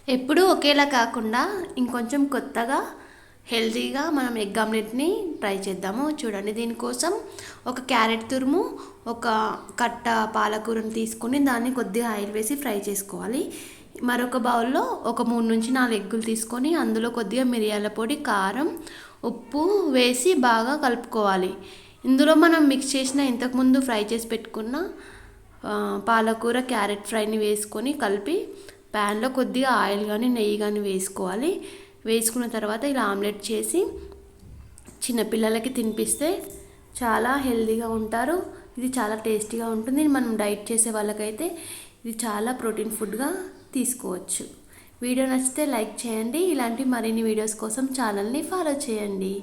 ఎప్పుడూ ఒకేలా కాకుండా ఇంకొంచెం కొత్తగా హెల్తీగా మనం ఎగ్ ఆమ్లెట్ని ట్రై చేద్దాము. చూడండి, దీనికోసం ఒక క్యారెట్ తురుము, ఒక కట్ట పాలకూరను తీసుకొని దాన్ని కొద్దిగా ఆయిల్ వేసి ఫ్రై చేసుకోవాలి. మరొక బౌల్లో ఒక 3 నుంచి 4 ఎగ్గులు తీసుకొని అందులో కొద్దిగా మిరియాల పొడి, కారం, ఉప్పు వేసి బాగా కలుపుకోవాలి. ఇందులో మనం మిక్స్ చేసిన ఇంతకుముందు ఫ్రై చేసి పెట్టుకున్న పాలకూర, క్యారెట్ ఫ్రైని వేసుకొని కలిపి ప్యాన్లో కొద్దిగా ఆయిల్ కానీ నెయ్యి కానీ వేసుకోవాలి. వేసుకున్న తర్వాత ఇలా ఆమ్లెట్ చేసి చిన్నపిల్లలకి తినిపిస్తే చాలా హెల్తీగా ఉంటారు. ఇది చాలా టేస్టీగా ఉంటుంది. మనం డైట్ చేసే వాళ్ళకైతే ఇది చాలా ప్రోటీన్ ఫుడ్గా తీసుకోవచ్చు. వీడియో నచ్చితే లైక్ చేయండి. ఇలాంటి మరిన్ని వీడియోస్ కోసం ఛానల్ని ఫాలో చేయండి.